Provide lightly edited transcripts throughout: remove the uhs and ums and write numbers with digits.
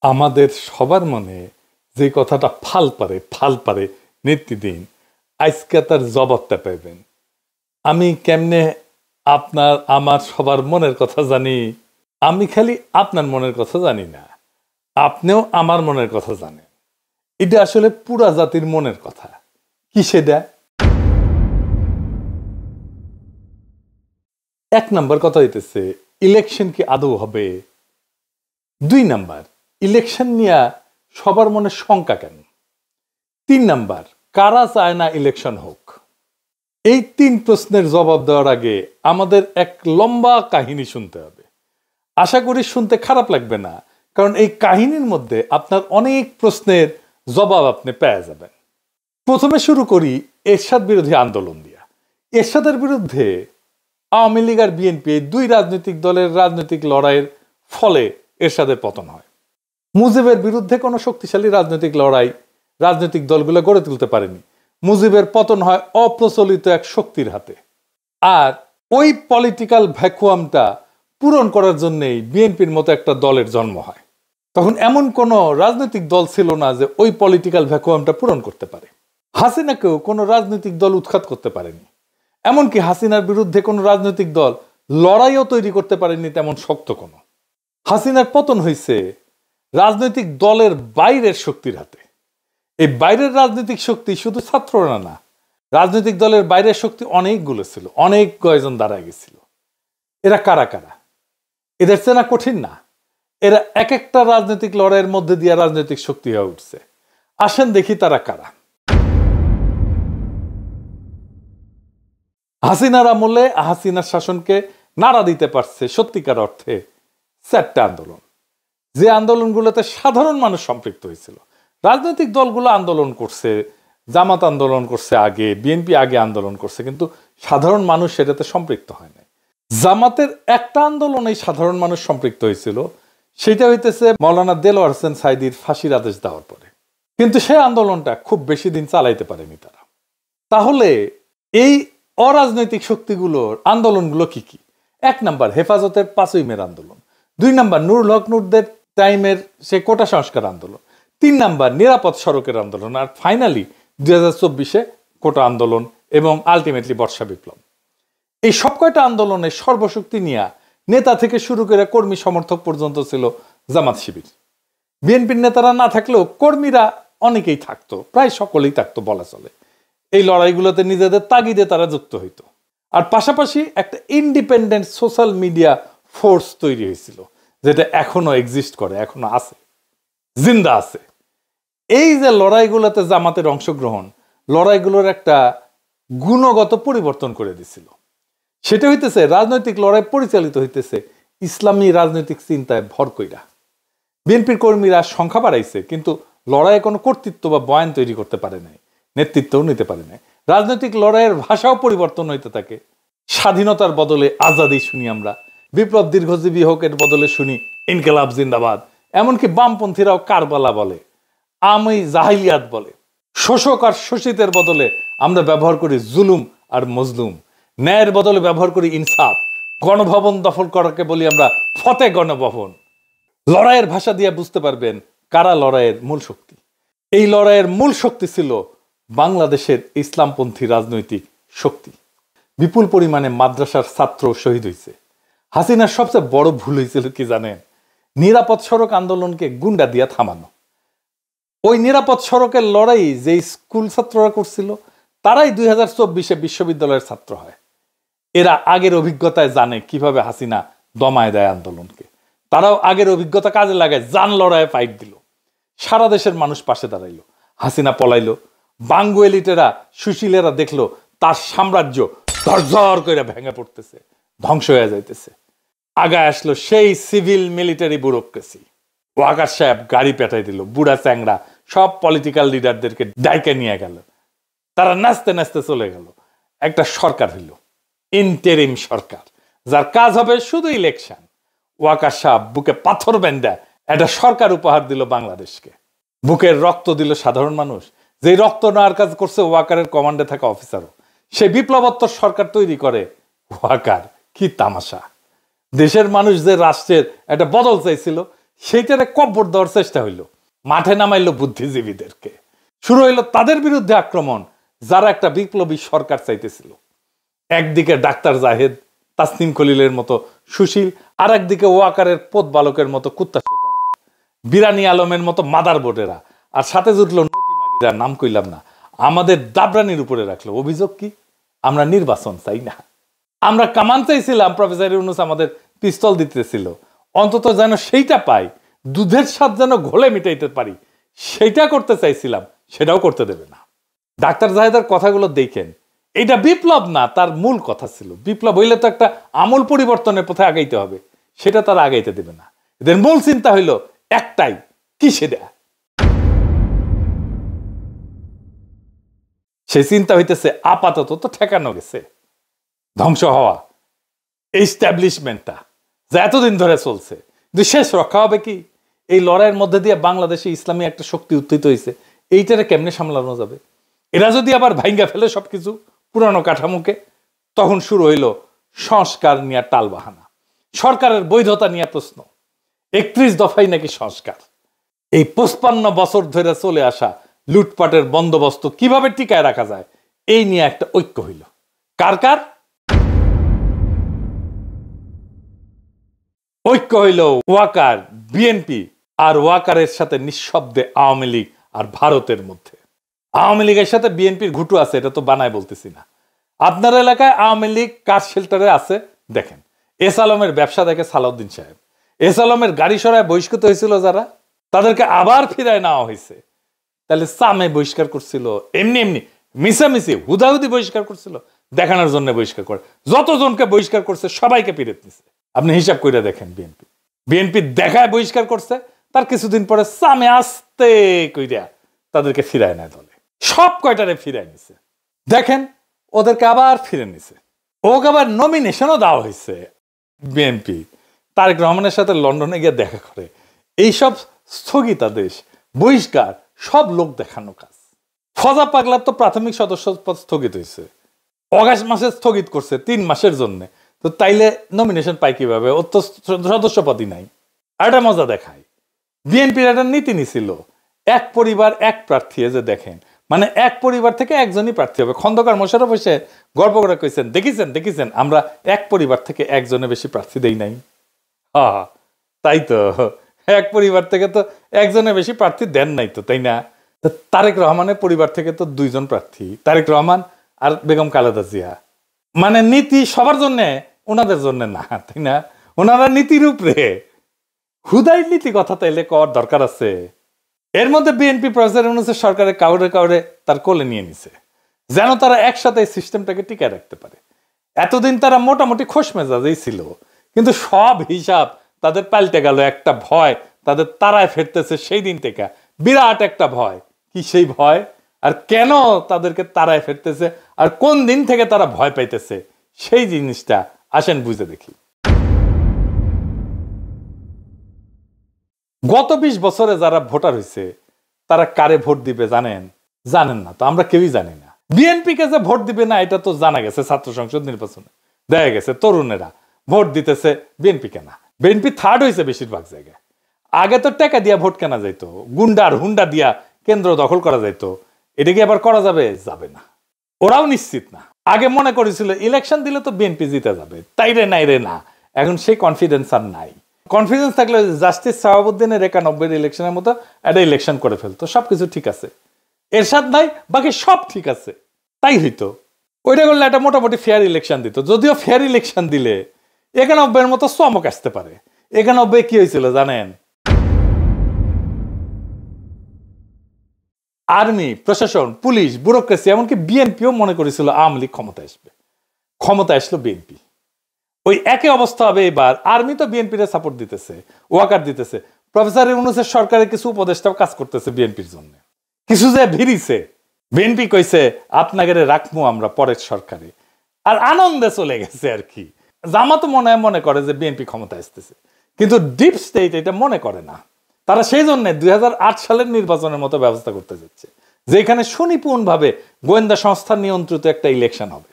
আমাদের সবার মনে যে কথাটা ফাল পারে নিত্যদিন, আজকে তার জবাবটা পাইবেন। আমি কেমনে আপনার আমার সবার মনের কথা জানি? আমি খালি আপনার মনের কথা জানি না, আপনিও আমার মনের কথা জানেন। এটা আসলে পুরা জাতির মনের কথা। কি সেটা? এক নাম্বার কথা হইতেছে, ইলেকশন কি আদৌ হবে? 2 নাম্বার, ইলেকশন নিয়ে সবার মনে শঙ্কা কেন? 3 নাম্বার, কারা চায় না ইলেকশন হোক? এই 3 প্রশ্নের জবাব দেওয়ার আগে আমাদের এক লম্বা কাহিনী শুনতে হবে। আশা করি শুনতে খারাপ লাগবে না, কারণ এই কাহিনীর মধ্যে আপনার অনেক প্রশ্নের জবাব আপনি পেয়ে যাবেন। প্রথমে শুরু করি এরশাদ বিরোধী আন্দোলন দিয়া। এরশাদের বিরুদ্ধে আওয়ামী লীগ আর বিএনপি, 2 রাজনৈতিক দলের রাজনৈতিক লড়াইয়ের ফলে এরশাদের পতন হয়। মুজিবের বিরুদ্ধে কোনো শক্তিশালী রাজনৈতিক লড়াই রাজনৈতিক দলগুলো গড়ে তুলতে পারেনি। মুজিবের পতন হয় অপ্রচলিত এক শক্তির হাতে। আর ওই পলিটিক্যাল ভ্যাকুয়ামটা পূরণ করার জন্যই বিএনপির মতো একটা দলের জন্ম হয়। তখন এমন কোনো রাজনৈতিক দল ছিল না যে ওই পলিটিক্যাল ভ্যাকুয়ামটা পূরণ করতে পারে। হাসিনাকেও কোনো রাজনৈতিক দল উৎখাত করতে পারেনি। এমনকি হাসিনার বিরুদ্ধে কোনো রাজনৈতিক দল লড়াইও তৈরি করতে পারেনি তেমন শক্ত কোনো। হাসিনার পতন হয়েছে রাজনৈতিক দলের বাইরের শক্তির হাতে। এই বাইরের রাজনৈতিক শক্তি শুধু ছাত্ররা না, রাজনৈতিক দলের বাইরের শক্তি অনেকগুলো ছিল, অনেক কয়জন দাঁড়ায় গেছিল। এরা কারা কারা? এদের চেনা কঠিন না। এরা এক একটা রাজনৈতিক লড়াইয়ের মধ্যে দিয়ে রাজনৈতিক শক্তি হয়ে উঠছে। আসেন দেখি তারা কারা। হাসিনার আমলে হাসিনার শাসনকে নাড়া দিতে পারছে সত্যিকার অর্থে 4টা আন্দোলন, যে আন্দোলনগুলোতে সাধারণ মানুষ সম্পৃক্ত হয়েছিল। রাজনৈতিক দলগুলো আন্দোলন করছে, জামাত আন্দোলন করছে আগে, বিএনপি আগে আন্দোলন করছে, কিন্তু সাধারণ মানুষ সেটাতে সম্পৃক্ত হয় নাই। জামাতের একটা আন্দোলনেই সাধারণ মানুষ সম্পৃক্ত হয়েছিল, সেটা হইতেছে মাওলানা দেলোয়ার হোসেন সাঈদীর ফাঁসির আদেশ দেওয়ার পরে। কিন্তু সেই আন্দোলনটা খুব বেশি দিন চালাইতে পারেনি তারা। তাহলে এই অরাজনৈতিক শক্তিগুলোর আন্দোলনগুলো কি কি? 1 নাম্বার, হেফাজতের 5ই মের আন্দোলন। 2 নাম্বার, নুরুল হক নুরদের টাইমের সে কোটা সংস্কার আন্দোলন। 3 নাম্বার, নিরাপদ সড়কের আন্দোলন। আর ফাইনালি 2024-এ কোটা আন্দোলন এবং আলটিমেটলি বর্ষা বিপ্লব। এই সব কয়টা আন্দোলনে সর্বশক্তি নিয়ে নেতা থেকে শুরু করে কর্মী সমর্থক পর্যন্ত ছিল জামাত শিবির। বিএনপির নেতারা না থাকলেও কর্মীরা অনেকেই থাকতো, প্রায় সকলেই থাকতো বলা চলে। এই লড়াইগুলোতে নিজেদের তাগিদে তারা যুক্ত হইতো। আর পাশাপাশি একটা ইন্ডিপেন্ডেন্ট সোশ্যাল মিডিয়া ফোর্স তৈরি হয়েছিল, যেটা এখনো এক্সিস্ট করে, এখনো আছে, জিন্দা আছে। এই যে লড়াইগুলোতে জামাতের অংশগ্রহণ, লড়াইগুলোর একটা গুণগত পরিবর্তন করে দিছিল। সেটা হইতেছে রাজনৈতিক লড়াই পরিচালিত হইতেছে ইসলামী রাজনৈতিক চিন্তায় ভর কইরা। বিএনপির কর্মীরা সংখ্যা বাড়াইছে, কিন্তু লড়াইয়ে কোনো কর্তৃত্ব বা বয়ান তৈরি করতে পারে নাই, নেতৃত্বও নিতে পারে নাই। রাজনৈতিক লড়াইয়ের ভাষাও পরিবর্তন হইতে থাকে। স্বাধীনতার বদলে আজাদি শুনি আমরা, বিপ্লব দীর্ঘজীবী হোক এর বদলে শুনি ইনকিলাব জিন্দাবাদ। এমনকি বামপন্থীরাও কারবালা বলে, আমি জাহিলিয়াত বলে। শোষক আর শোষিতের বদলে আমরা ব্যবহার করি জুলুম আর মজলুম। ন্যায়ের বদলে ব্যবহার করি ইনসাফ। গণভবন দখল করাকে বলি আমরা ফতে গণভবন। লড়াইয়ের ভাষা দিয়ে বুঝতে পারবেন কারা লড়াইয়ের মূল শক্তি। এই লড়াইয়ের মূল শক্তি ছিল বাংলাদেশের ইসলামপন্থী রাজনৈতিক শক্তি। বিপুল পরিমাণে মাদ্রাসার ছাত্র শহীদ হয়েছে। হাসিনার সবচেয়ে বড় ভুল হয়েছিল কি জানেন? নিরাপদ সড়ক আন্দোলনকে গুন্ডা দিয়া থামানো। ওই নিরাপদ সড়কের লড়াই যে স্কুল ছাত্ররা করছিল, তারাই 2024-এ বিশ্ববিদ্যালয়ের ছাত্র হয়। এরা আগের অভিজ্ঞতায় জানে কিভাবে হাসিনা দমায় দেয় আন্দোলনকে। তারাও আগের অভিজ্ঞতা কাজে লাগায় জান লড়াইয়ে ফাইট দিল। সারা দেশের মানুষ পাশে দাঁড়াইলো। হাসিনা পলাইলো। বাঙ্গু এলিটেরা, সুশীলেরা দেখলো তার সাম্রাজ্য ধরঝর করে ভেঙে পড়তেছে, ধ্বংস হয়ে যাইতেছে। আগায় আসলো সেই সিভিল মিলিটারি ব্যুরোক্রেসি। ওয়াকার সাহেব গাড়ি পেটাই দিল, বুড়া চ্যাংড়া সব পলিটিক্যাল লিডারদেরকে ডাইকে নিয়ে গেল। তারা নাচতে নাচতে চলে গেল। একটা সরকার হইল, ইন্টেরিম সরকার, যার কাজ হবে শুধু ইলেকশন। ওয়াকার সাহেব বুকে পাথর বেঁধে একটা সরকার উপহার দিল বাংলাদেশকে। বুকের রক্ত দিল সাধারণ মানুষ। যে রক্ত নেওয়ার কাজ করছে ওয়াকারের কমান্ডে থাকা অফিসারও। সে বিপ্লবোত্তর সরকার তৈরি করে ওয়াকার। কি তামাশা! দেশের মানুষ যে রাষ্ট্রের একটা বদল চাইছিল, সেইটারে কব্বর দেওয়ার চেষ্টা হইল, মাঠে নামাইলো বুদ্ধিজীবীদেরকে, শুরু হইলো তাদের বিরুদ্ধে আক্রমণ যারা একটা বিপ্লবী সরকার চাইতেছিল। একদিকে ডাক্তার জাহেদ, তাসনিম খলিলের মতো সুশীল, আর একদিকে ওয়াকারের পোত বালকের মতো কুত্তা সুতারা, বিরানি আলমের মতো মাদার বোর্ডেরা, আর সাথে জুটলো নটি মাগিরা, নাম কইলাম না, আমাদের দাবরানির উপরে রাখলো। অভিযোগ কি? আমরা নির্বাচন চাই না, আমরা কামান চাইছিলাম। প্রফেসর ইউনূস আমাদের পিস্তল দিতেছিল, অন্তত যেন সেইটা পাই, দুধের স্বাদ যেন ঘোলে মিটাইতে পারি, সেইটা করতে চাইছিলাম, সেটাও করতে দেবে না। ডাক্তার জাহেদের কথাগুলো দেখেন, এটা বিপ্লব না, তার মূল কথা ছিল বিপ্লব হইলে তো একটা আমূল পরিবর্তনের পথে আগাইতে হবে, সেটা তারা আগাইতে দেবে না। এদের মূল চিন্তা হইল একটাই, কি সেটা? সেই চিন্তা হইতেছে আপাতত তো ঠেকানো গেছে, ধ্বংস হওয়া এস্টাবলিশমেন্টটা যা এতদিন ধরে চলছে, কিন্তু শেষ রক্ষা হবে কি? এই লড়াইয়ের মধ্যে দিয়ে বাংলাদেশে ইসলামী একটা শক্তি উত্থিত হয়েছে, এইটারে কেমনে সামলানো যাবে? এরা যদি আবার ভাঙ্গা ফেলে সবকিছু পুরানো কাঠামোকে, তখন শুরু হইল সংস্কার নিয়ে টালবাহানা, সরকারের বৈধতা নিয়ে প্রশ্ন। 31 দফাই নাকি সংস্কার। এই 55 বছর ধরে চলে আসা লুটপাটের বন্দোবস্ত কিভাবে টিকায় রাখা যায়, এই নিয়ে একটা ঐক্য হইল। কার কার ঐক্য হইল? ওয়াকার, বিএনপি আর ওয়াকারের সাথে নিঃশব্দে আওয়ামী লীগ আর ভারতের মধ্যে। আওয়ামী লীগের সাথে বিএনপির ঘুটু আছে, এটা তো বানায় বলতেছি না। আপনার এলাকায় আওয়ামী লীগ কার শেল্টারে আছে দেখেন। এস আলমের ব্যবসা দেখে সালাউদ্দিন সাহেব, এস আলমের গাড়ি সরায় বহিষ্কৃত হয়েছিল যারা, তাদেরকে আবার ফিরায় নেওয়া হয়েছে। তাহলে সামে বহিষ্কার করছিল, এমনি এমনি মিশামিশি হুদাহুদি বহিষ্কার করছিল, দেখানোর জন্য বহিষ্কার করে। যতজনকে বহিষ্কার করছে সবাইকে পিরেত নিছে। আপনি হিসাব করে দেখেন, বিএনপি দেখায় বহিষ্কার করছে, তার কিছুদিন পরে সামে আস্তে কইরা তাদেরকে ফিরায় নেয় দলে, সব কয়টারে ফিরায় নিছে। দেখেন ওদেরকে আবার ফিরে নিছে, ওকে আবার নমিনেশনও দেওয়া হয়েছে। বিএনপি তারেক রহমানের সাথে লন্ডনে গিয়ে দেখা করে। এইসব স্থগিতাদেশ, বহিষ্কার সব লোক দেখানো কাজ। ফজা পাগলার তো প্রাথমিক সদস্য পদ স্থগিত হয়েছে, অগাস্ট মাসে স্থগিত করছে 3 মাসের জন্য। তো তাইলে নমিনেশন পাই কিভাবে? ওর তো সদস্য পদই নাই। আর একটা মজা দেখায়, বিএনপির একটা নীতি নিছিল, এক পরিবার এক প্রার্থী। যে দেখেন, মানে এক পরিবার থেকে একজনই প্রার্থী হবে। খন্দকার মোশাররফ এসে গল্প করে কইছেন, দেখেছেন আমরা এক পরিবার থেকে একজনের বেশি প্রার্থী দেই নাই। হ্যাঁ তাই তো, এক পরিবার থেকে তো একজনের বেশি প্রার্থী দেন নাই তো, তাই না? তারেক রহমানের পরিবার থেকে তো 2 জন প্রার্থী, তারেক রহমান আর বেগম খালেদা জিয়া। মানে নীতি সবার জন্য, ওনাদের জন্য না, তাই না? ওনারা নীতির উপরে, হুদাই নীতি কথা তাইলে কর দরকার আছে। এর মধ্যে বিএনপি প্রফেসর ইউনূসের সরকারের কাউরে তার কোলে নিয়ে নিছে, যেন তারা একসাথে এই সিস্টেমটাকে টিকায় রাখতে পারে। এতদিন তারা মোটামুটি খোশ মেজাজেই ছিল, কিন্তু সব হিসাব তাদের পাল্টে গেল। একটা ভয় তাদের তারায় ফেরতেছে সেই দিন থেকে, বিরাট একটা ভয়। কি সেই ভয়? আর কেন তাদেরকে তারায় ফেরতেছে, আর কোন দিন থেকে তারা ভয় পাইতেছে, সেই জিনিসটা আসেন বুঝে দেখি। গত 20 বছরে যারা ভোটার হয়েছে, তারা কারে ভোট দিবে জানেন? জানেন না তো, আমরা কেউই জানি না। বিএনপি কে যে ভোট দিবে না এটা তো জানা গেছে, ছাত্র সংসদ নির্বাচনে দেখা গেছে তরুণেরা ভোট দিতেছে বিএনপি কেনা। বিএনপি থার্ড হয়েছে বেশিরভাগ জায়গায়। আগে তো টাকা দিয়া ভোট কেনা যাইতো, গুন্ডার হুন্ডা দিয়া কেন্দ্র দখল করা যাইতো। এটা কি আবার করা যাবে? যাবে না, ওরাও নিশ্চিত না। আগে মনে করেছিল ইলেকশন দিলে তো বিএনপি জিতে যাবে, তাই রে নাই রে না, এখন সেই কনফিডেন্স আর নাই। কনফিডেন্স থাকলে জাস্টিস শাহাবুদ্দিনের 91 ইলেকশনের মতো একটা ইলেকশন করে ফেলতো, সবকিছু ঠিক আছে। এরশাদ নাই, বাকি সব ঠিক আছে, তাই হইতো। ওইটা করলে একটা মোটামুটি ফেয়ার ইলেকশন দিত। যদিও ফেয়ার ইলেকশন দিলে 91 মতো চমক আসতে পারে। 91 কি হয়েছিল জানেন? আর্মি, প্রশাসন, পুলিশ, ব্যুরোক্রেসি, এমনকি বিএনপিও মনে করেছিল আওয়ামী লীগ ক্ষমতা আসবে। ক্ষমতা আসলো বিএনপি। ওই একই অবস্থা হবে এবার। আর্মি তো বিএনপির সাপোর্ট দিতেছে, ওয়াকার দিতেছে। প্রফেসর ইউনূসের সরকারের কিছু উপদেষ্টাও কাজ করতেছে বিএনপির জন্য। কিছু যে ভিড়িছে, বিএনপি কইছে আপনাকে রাখবো আমরা পরের সরকারে, আর আনন্দে চলে গেছে আর কি। জামাত মনে করে যে বিএনপি ক্ষমতা আসতেছে, কিন্তু ডিপ স্টেট এটা মনে করে না। তারা সেই জন্য 2008 সালের নির্বাচনের মতো ব্যবস্থা করতে যাচ্ছে, যেখানে সুনিপুণ ভাবে গোয়েন্দা সংস্থা নিয়ন্ত্রিত একটা ইলেকশন হবে।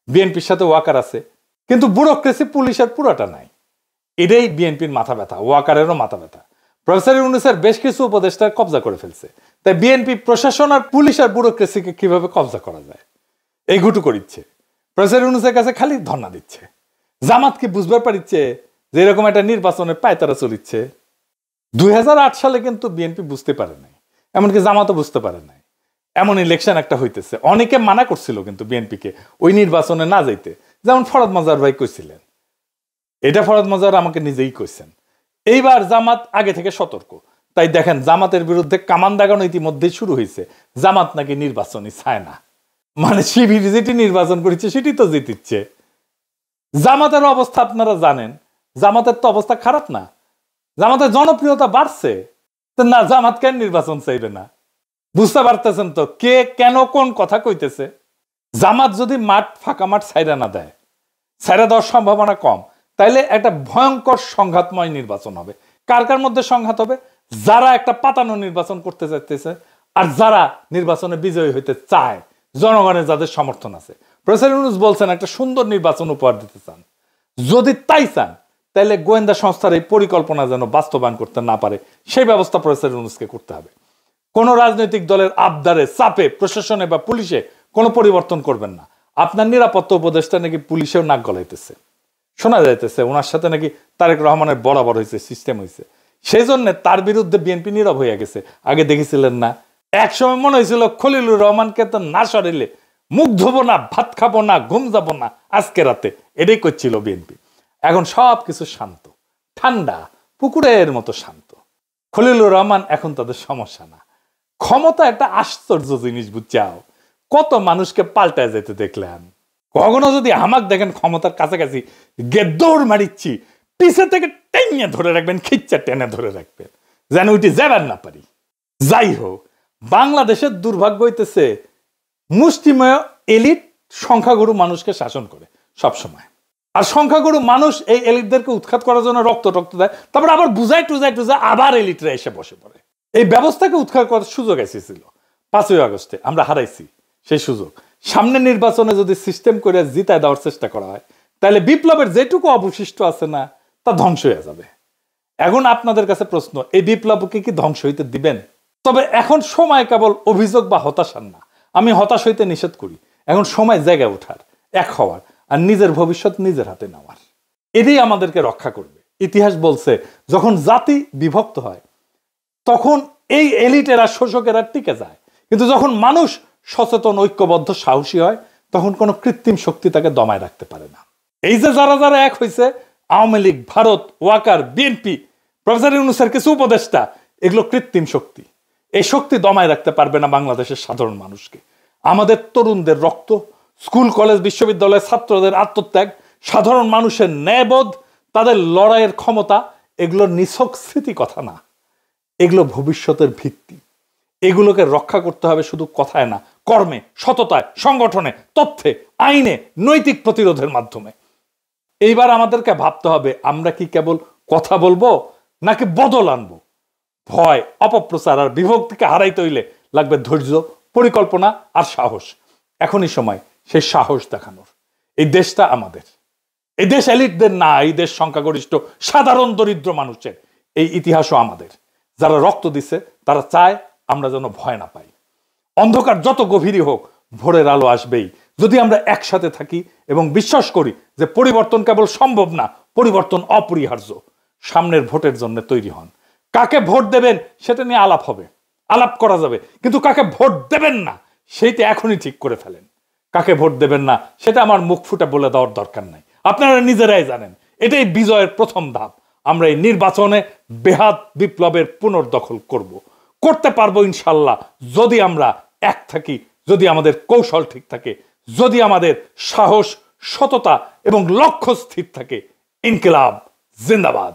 বিএনপির সাথে ওয়াকার আছে, কিন্তু ব্যুরোক্রেসি পুলিশের পুরোটা নাই। এটাই বিএনপির মাথা ব্যথা, ওয়াকারেরও মাথা ব্যথা। প্রফেসর ইউনূসের বেশ কিছু উপদেষ্টা কবজা করে ফেলছে। তাই বিএনপি প্রশাসন আর পুলিশ আর ব্যুরোক্রেসিকে কিভাবে কবজা করা যায় এই ঘুটু করিচ্ছে। প্রফেসর ইউনূসের কাছে খালি ধর্ণা দিচ্ছে। জামাত কি বুঝবার পারিচ্ছে যে এরকম একটা নির্বাচনের পায়তারা চলিচ্ছে? 2008 সালে কিন্তু বিএনপি বুঝতে পারে নাই, এমনকি জামাতও বুঝতে পারে নাই এমন ইলেকশন একটা হইতেছে। অনেকে মানা করছিল কিন্তু বিএনপিকে ওই নির্বাচনে না যাইতে, যেমন ফরহাদ মজার ভাই কইছিলেন। এটা ফরহাদ মজার আমাকে নিজেই কইছেন। এইবার জামাত আগে থেকে সতর্ক। তাই দেখেন জামাতের বিরুদ্ধে কামান দাগানো ইতিমধ্যেই শুরু হয়েছে। জামাত নাকি নির্বাচনই চায় না, মানে শিবির যেটি নির্বাচন করেছে সেটি তো জিতিচ্ছে। জামাতের অবস্থা আপনারা জানেন, জামাতের তো অবস্থা খারাপ না, জামাতের জনপ্রিয়তা বাড়ছে। না, জামাত কেন নির্বাচন চাইবে না? বুঝতে পারতেছেন তো কে কেন কোন কথা কইতেছে? জামাত যদি মাঠ ফাঁকা মাঠ ছাইরা না দেয়, ছাইরা দেওয়ার সম্ভাবনা কম, তাইলে একটা ভয়ঙ্কর সংঘাতময় নির্বাচন হবে। কার কার মধ্যে সংঘাত হবে? যারা একটা পাতানো নির্বাচন করতে চাইতেছে আর যারা নির্বাচনে বিজয়ী হইতে চায়, জনগণের যাদের সমর্থন আছে। প্রফেসর ইউনূস বলছেন একটা সুন্দর নির্বাচন উপহার দিতে চান। যদি তাই চান তাহলে গোয়েন্দা সংস্থার এই পরিকল্পনা যেন বাস্তবায়ন করতে না পারে সেই ব্যবস্থা প্রফেসর ইউনূসকে করতে হবে। কোন রাজনৈতিক দলের আবদারে চাপে প্রশাসনে বা পুলিশে কোনো পরিবর্তন করবেন না। আপনার নিরাপত্তা উপদেষ্টা নাকি পুলিশেও নাক গলাইতেছে, শোনা যাইতেছে ওনার সাথে নাকি তারেক রহমানের বরাবর হয়েছে, সিস্টেম হয়েছে। সেই জন্য তার বিরুদ্ধে বিএনপি নীরব হয়ে গেছে। আগে দেখেছিলেন না, একসময় মনে হয়েছিল খলিলুর রহমানকে তো না সরিলে মুখ ধোবো না, ভাত খাবো না, ঘুম যাবো না আজকে রাতে, এটাই করছিল বিএনপি। এখন সব কিছু শান্ত, ঠান্ডা, পুকুরের মতো শান্ত। খলিলুর রহমান এখন তাদের সমস্যা না। ক্ষমতা একটা আশ্চর্য জিনিস, বুঝছাও? কত মানুষকে পাল্টায় যেতে দেখলেন। কখনো যদি আমাকে দেখেন ক্ষমতার কাছাকাছি দৌড় মারিচ্ছি, পিছে থেকে টেনে ধরে রাখবেন, খিচ্চা টেনে ধরে রাখবেন যেন ওইটি যাবার না পারি। যাই হোক, বাংলাদেশের দুর্ভাগ্য হইতেছে মুষ্টিমেয় এলিট সংখ্যাগুরু মানুষকে শাসন করে সব সময়। আর সংখ্যাগুরু মানুষ এই এলিটদেরকে উৎখাত করার জন্য রক্ত দেয়, তারপর আবার বুঝাই টুজাই আবার এলিটরা এসে বসে পড়ে। এই ব্যবস্থাকে উৎখাত করার সুযোগ এসেছিল 5ই আগস্টে, আমরা হারাইছি সেই সুযোগ। সামনে নির্বাচনে যদি সিস্টেম করে জিতায় দেওয়ার চেষ্টা করা হয় তাহলে বিপ্লবের যেটুকু অবশিষ্ট আছে না, তা ধ্বংস হয়ে যাবে। এখন আপনাদের কাছে প্রশ্ন, এই বিপ্লবকে কি ধ্বংস হইতে দিবেন? তবে এখন সময় কেবল অভিযোগ বা হতাশার না। আমি হতাশ হইতে নিষেধ করি। এখন সময় জায়গায় ওঠার, এক হওয়ার আর নিজের ভবিষ্যৎ নিজের হাতে নেওয়ার। এটাই আমাদেরকে রক্ষা করবে। ইতিহাস বলছে যখন জাতি বিভক্ত হয় তখন এই এলিটেরা, শোষকেরা টিকে যায়, কিন্তু যখন মানুষ সচেতন, ঐক্যবদ্ধ, সাহসী হয় তখন কোনো কৃত্রিম শক্তি তাকে দমায় রাখতে পারে না। এই যে যারা যারা এক হয়েছে, আওয়ামী লীগ, ভারত, ওয়াকার, বিএনপি, প্রফেসর ইউনূসের কিছু উপদেষ্টা, এগুলো কৃত্রিম শক্তি। এই শক্তি দমায় রাখতে পারবে না বাংলাদেশের সাধারণ মানুষকে। আমাদের তরুণদের রক্ত, স্কুল কলেজ বিশ্ববিদ্যালয়ের ছাত্রদের আত্মত্যাগ, সাধারণ মানুষের ন্যায়বোধ, তাদের লড়াইয়ের ক্ষমতা, এগুলো নিছক স্মৃতি কথা না, এগুলো ভবিষ্যতের ভিত্তি। এগুলোকে রক্ষা করতে হবে শুধু কথায় না, কর্মে, সততায়, সংগঠনে, তথ্যে, আইনে, নৈতিক প্রতিরোধের মাধ্যমে। এইবার আমাদেরকে ভাবতে হবে আমরা কি কেবল কথা বলবো নাকি বদল আনবো। ভয়, অপপ্রচার আর বিভক্তিকে হারাইতে হইলে লাগবে ধৈর্য, পরিকল্পনা আর সাহস। এখনই সময় সেই সাহস দেখানোর। এই দেশটা আমাদের, এই দেশ এলিটদের না, এই দেশ সংখ্যাগরিষ্ঠ সাধারণ দরিদ্র মানুষের। এই ইতিহাসও আমাদের। যারা রক্ত দিছে তারা চায় আমরা যেন ভয় না পাই। অন্ধকার যত গভীরই হোক, ভোরের আলো আসবেই যদি আমরা একসাথে থাকি এবং বিশ্বাস করি যে পরিবর্তন কেবল সম্ভব না, পরিবর্তন অপরিহার্য। সামনের ভোটের জন্য তৈরি হন। কাকে ভোট দেবেন সেটা নিয়ে আলাপ হবে, আলাপ করা যাবে, কিন্তু কাকে ভোট দেবেন না সেইটা এখনই ঠিক করে ফেলেন। কাকে ভোট দেবেন না সেটা আমার মুখ ফুটে বলে দেওয়ার দরকার নাই, আপনারা নিজেরাই জানেন। এটাই বিজয়ের প্রথম ধাপ। আমরা এই নির্বাচনে বেহাত বিপ্লবের পুনর্দখল করতে পারবো ইনশাল্লাহ, যদি আমরা এক থাকি, যদি আমাদের কৌশল ঠিক থাকে, যদি আমাদের সাহস, সততা এবং লক্ষ্য স্থির থাকে। ইনকিলাব জিন্দাবাদ।